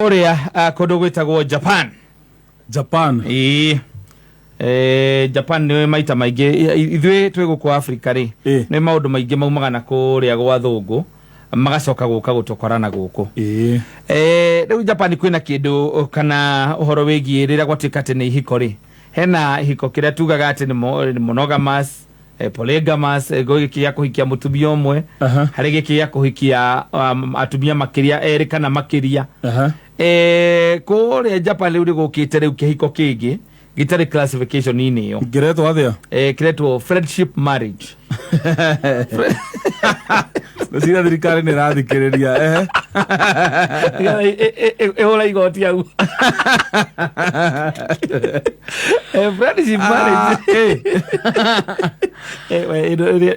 Oria kodo gwetagwo Japan. Japan. Japan ni maita maingi ithwe twe guku Africa ri ni maundu maingi maumaga na kuria gwa thungu magacoka guka gutokorana guku. Riu Japan kwina kindu kana uhoro wigie rira gwatuika ati ni ihiko ri. Hena ihiko kiria tugaga ati ni monogamous, polygamous, giki ya kuhikia mutumia umwe, hari giki ya kuhikia atumia makiria eri kana makiria. Kore Japan riu rigukite riu kihiko kingi gitari classification nini yo kireto athia kireto friendship marriage. Nasira thirikari ni rathikiriria ehola igoti au friendship marriage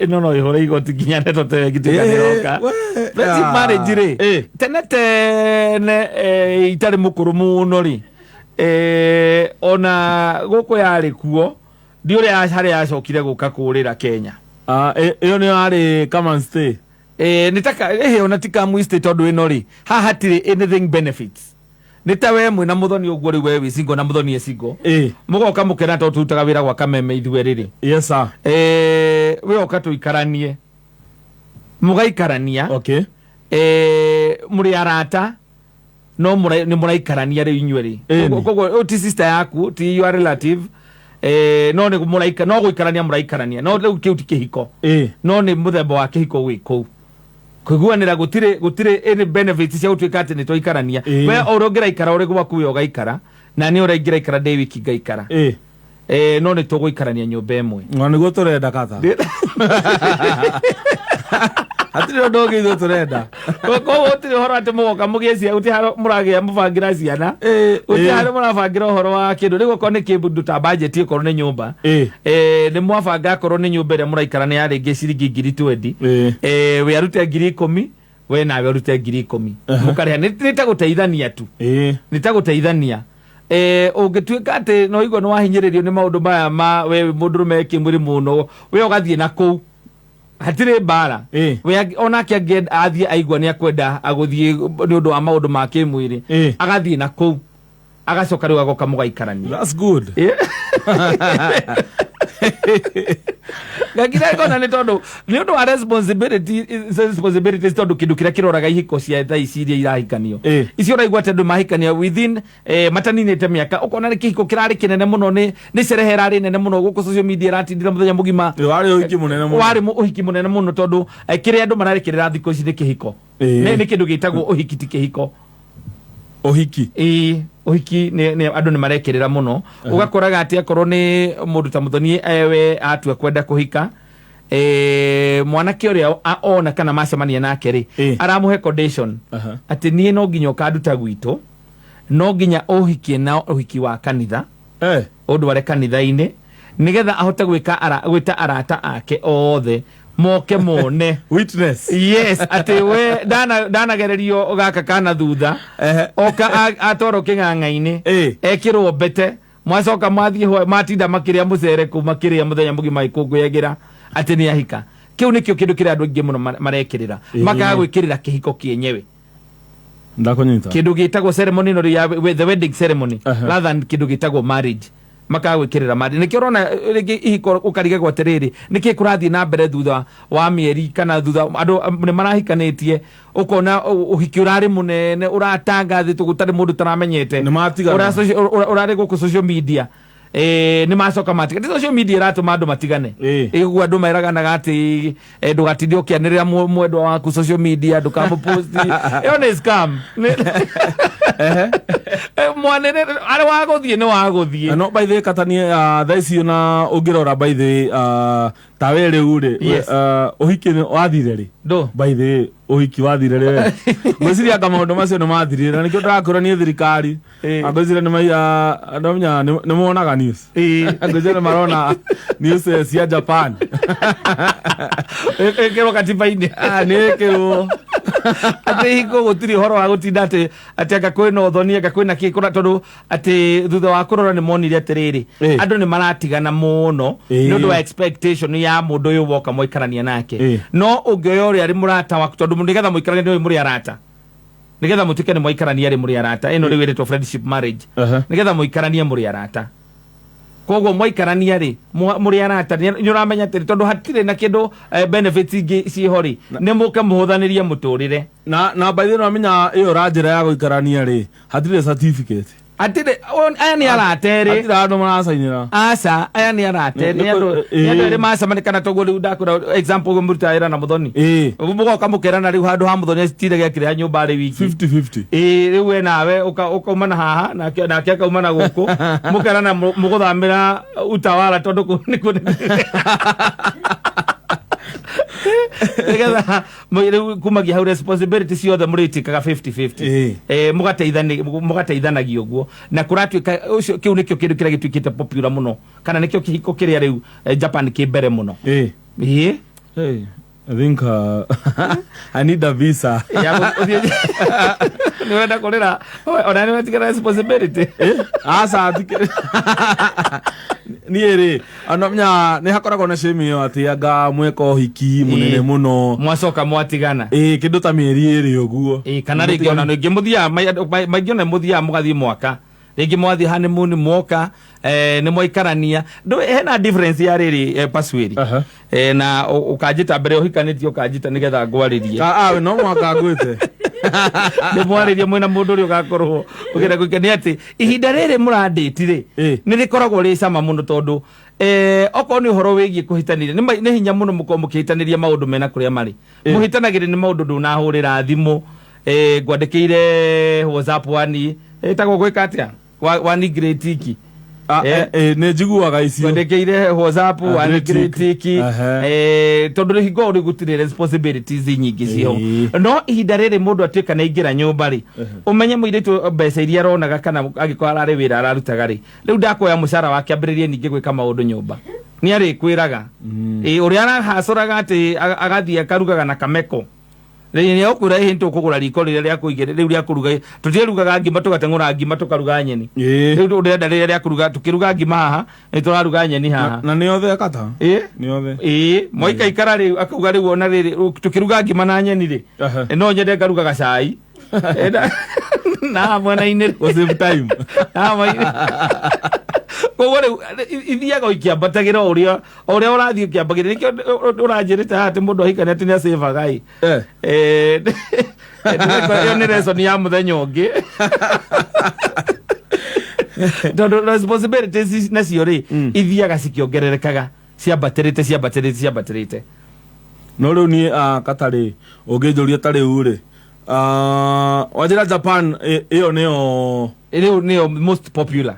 no ehola igoti ginya neto te gitiganiroka friendship marriage ri tenete ne itari mukuru muno ri ona goko yari kuo ndi uri hari yacokire guka kurira Kenya. Iyo ni ari common stay. Nitaka ona tika muiste tondu ino ri ha hatire anything benefits. Nitawe mwina muthoni ogwo ri we singo na muthoni esingo. Mugoka mukena to tutaga wira gwa kameme ithwe riri. Yes sir. We okatu ikaranie. Mugaikarania. Okay. Muri arata no ni muraikarania ri inywe ri. Kogo ti sister yaku ti your relative. No ni muraika no guikarania muraikarania no riu kiuti kihiko no ni muthemba wa kihiko wiko kuiguanira gutire any benefits cia gutuika ati ni toikarania we urongira ikara uri gwaku we ugaikara na ni uraingira ikara de wiki gaikara no ni tuguikarania nyumba emwe ng'oni go turenda kata atiri ndogi ithu turenda ko utiri horo ati mugoka mugecia uti haro muragia mubangira ciana uti haro murabangira horo wa kindu rigo ko ni kibundu ta budget ikoro ni nyumba ni mwabanga korwo ni nyumba ire muraikara ni yari ngiciringi 20 we arute 10,000 we nawe arute 10,000 mukariha nitaguteithania tu nitaguteithania ungituika ati no igwa no wahinyiririo ni maundu maya ma we mundurume kimwiri muno we ugathie na ku hatire bara we ona kia get athie aigwa ni akwenda aguthie ni undu wa maundu ma kimwiri agathie na ku agacoka riu agoka mugaikarania. That's good. Gagira kona ni tondu ni undu wa responsibility tondu kindu kiria kiroraga ihiko cia tha iciria irahikanio icio raigwa tondu mahikania within mataninite miaka ukona ni kihiko kirari kinene muno ni cerehe rari nene muno guku social media ratindira muthenya mugima wari uhiki munene muno wari uhiki munene muno tondu kiria andu mararikirira thiko ici ni kihiko ni kindu gitagwo uhiki ti kihiko uhiki uhiki ni andu ni marekirira muno ugakoraga ati akorwo ni mundu ta muthoni ewe atua kwenda kuhika mwanake uria ona kana macemania nake ri aramuhe condition ati nie no nginya ukanduta gwitu no nginya uhikie na uhiki wa kanitha undu ware kanitha-ini nigetha ahote gwita arata ake othe moke mone witness. Yes, ati we dana gererio gaka kana thutha oka atoro king'ang'a-ini ekirwo bete mwacoka mwathie matinda makiria mucere ku makiria muthenya mugima ikunguyagira ati ni ahika kiu nikio kindu kiria andu ingi muno marekirira makaga gwikirira kihiko kienyewe ndakunyita kindu gitagwo ceremony no ya the wedding ceremony rather than kindu gitagwo marriage makaga gwikirira marriage nikio rona ringi ihiko ukariga gwatiriri niki kurathie na mbere thutha wa mieri kana thutha andu ni marahikanitie ukona uhiki urari munene uratangathi tugutari mundu taramenyete ni matigana urari guku social media ni macoka matigana social media ratu mandu matigane igwa andu mairaganaga ati ndugatinde ukianirira mwendwa waku social media ndukamupost iyo ni scam mwanene ari waguthie ni waguthie no by the katanie thaicio na ungirora by the tawe riu ri uhiki wathire ri do by the uhiki wathire ri we mwiciria kama maundu macio ni mathire na nikio ndakora ni thirikari angwicire ni maiya ndomnya ni monaga news angwicire marona news cia Japan ekero katiba-ini ni ekero ati hiko gutiri horo wa gutinda ati aka kwina uthoni aka kwina kikora tondu ati thutha wa kurora ni monire atiriri andu ni maratigana muno ni undu wa expectation ya mundu uyu woka moikarania nake no ungioya uri ari murata waku tondu mundigetha moikarania ni muri arata nigetha mutuke ni mwikarania ri muri arata ino ri wire to friendship marriage nigetha mwikarania muri arata kogo mwikarania ri muri arata ni uramenya ati tondu hatire na kindu benefits ingi ci hori ni muke muhuthanirie muturire na by the way uramenya iyo ranjira ya guikarania ri hatire certificate atire aya ni aratere atire andu marasainira asa aya ni aratere ni andu ri macamanĩkana toguo riu ndakura example murutaira na muthoni mugoka mukerana riu handu ha muthoni citire gekire ya nyumba ri wiki 50-50 riu we nawe ukaumana haha nake akaumana guku mukerana muguthamira utawala tondu niku nigetha kumagia hau responsibility ciothe mũrĩtikaga 50-50 mũgateithanagio ũguo na kũratuĩka ũcio kĩu nĩkĩo kĩndũ kĩrĩa gĩtuĩkĩte popular mũno kana nĩkĩo kĩhiko kĩrĩa rĩu Japan kĩ mbere mũno I think I need a visa. Ni wenda kurira ona ni wetigera responsibility asa ni ri anomnya ni hakoragwo na shame yo ati anga mweka uhiki munene muno mwacoka mwatigana kindu ta mieri iri uguo kana ringi ona ningi muthia maingi ona muthia mugathi mwaka ringi mwathi honeymoon mwoka ni mwikarania ndo hena difference ya riri password na ukajita mbere uhikanitio ukajita nigetha ngwaririe we no mwaka ngwite ni mwaririe mwena mundu ri ugakorwo ugira gwikania ati ihinda riri murandate ri ni rikoragwo ri cama muno tondu oko ni horo wigie kuhitaniria ni hinya muno muko mukihitaniria maundu mena kuria mari muhitanagire ni maundu ndunahurira thimu ngwandikire WhatsApp wani etagwo gwika atia wani gretiki ne jiguaga icio ndekeire WhatsApp wani gretiki tondu higo uri gutire responsibilities nyingi cio no ihinda riri mundu atuika na ingira nyumba ri umenye muiritu mbeca iria aronaga kana agikora arari wira ararutaga ri riu ndakoya mucara wake ambiririe ningi gwika maundu nyumba ni ari kwiraga uri arahacuraga ati agathie akarugaga na kameko ni okura hinto kugura riko rire ria kuigire riu ria kuruga tutirugaga ngima tugatengura ngima tukaruga nyeni riu urenda rire ria kuruga tukiruga ngima haha ni turaruga nyeni haha na ni othe akata ni othe moika ikara riu akuga riu ona riri tukiruga ngima na nyeni ri no nyende ngaruga gacai na mwana ine save time koguo riu ithiaga ikiambatagira uria urathii ukiambagira nikio uranjirite ati mundu ahikane ati ni save gai yo ni reason ya muthenya ungi tondu responsibilities nacio ri ithiaga cikiongererekaga ciambatirite no riu ni katari unginjuria tari uri wajira Japan iyo neo most popular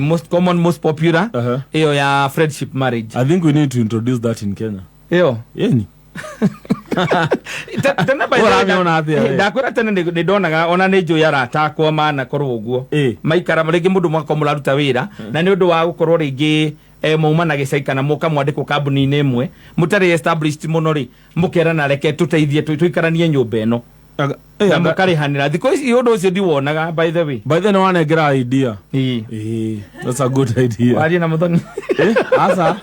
most common most popular iyo ya friendship marriage. I think we need to introduce that in Kenya. Iyo yeni tena by ndakwira tena ni ndonaga ona ni njo yarata kwa mana korwo uguo maikara ringi mundu mwako muraruta wira na ni undu wa gukorwo ringi maumana gicaikana muka mwandiko kambuni-ini imwe mutari established muno ri mukerana reke tuteithie tuikaranie nyumba ino na mukarihanira thiko ici undu ucio ndiwonaga by the way no wanengera idea that's a good idea wari na muthoni asa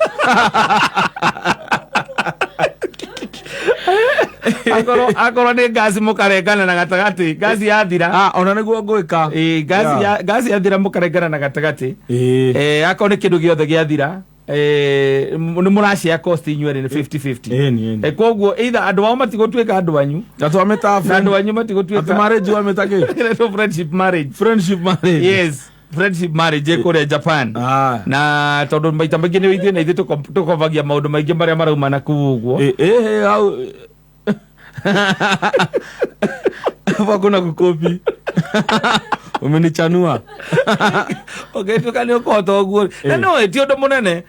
akoro ni gasi mukarengana na gatagati gasi yathira ona niguo ngwika gasi yathira mukarengana na gatagati akoro ni kindu giothe giathira ni murashia cost inyuere ni 50-50 koguo either andu ao matigotwika andu anyu atwameta andu anyu matigotwika marriage wametake friendship marriage yes friendship marriage kore Japan na tondu maita maingi ni withie na ithu tukovagia maundu maingi maria marauma na kuguo au wakuna kukopi umenichanua okay tukani ukoto uguo na no ti undu munene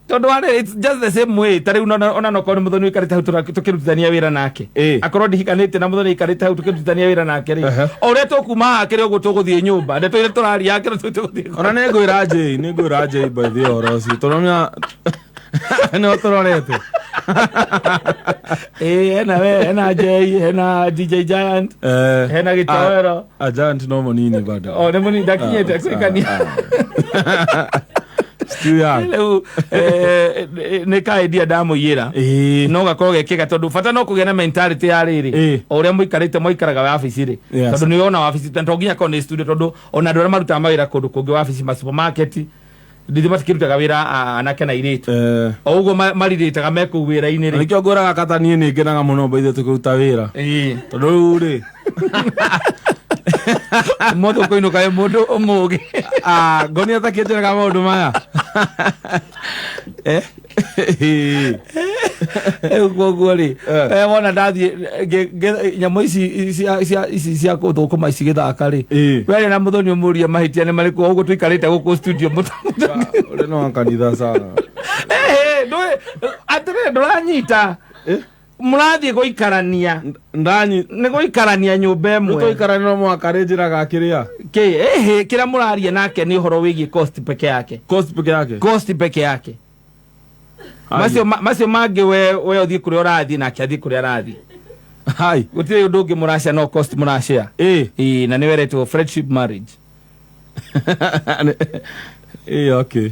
tondu wale it's just the same way tari ona no kono muthoni ikarite hau tukirutithania wira nake akorwo ndihikanite na muthoni ikarite hau tukirutithania wira nake ri ore tukuma akire uguo tuguthie nyumba ndeto ile turari yake tuguthie ona ne ngwira je by the orosi tonomya no tororete ena Jay ena DJ Giant ena Gitawero a Giant no monini bado ne monini dakinyete kwikania Leu ne ka idea damo yira no gakorwo gekega tondu fata no kugena mentality ya riri uria muikarite muikaraga wabici ri tondu ni ona wabici tondu nginya ko ni studio tondu ona ndora maruta mawira kundu kungi wabici ma supermarket ndithi matikirutaga wira anake na iritu oguo mariritaga meku wira-ini ri nikio ngoraga katanie ni ngenaga muno mbaithe tukuruta wira tondu ri moto koino kae moto omugi ngoni atakitiraga maundu maya guo ri wona ndathie nyamo ici cia kuthukuma ici githaka ri wele na muthoni umuria mahitia ni mariku uguo tuikarite guku studio uri no kanitha sana atire nduranyita murathie guikarania ndani ni guikarania nyumba imwe tuikarania no mwakare njiraga akiria kira muraria nake ni uhoro wigi cost peke yake macio mangi we uthie kuria urathie nake athie kuria arathie hai gutire undu ungi muracia no cost muracia na ni weretwo friendship marriage okay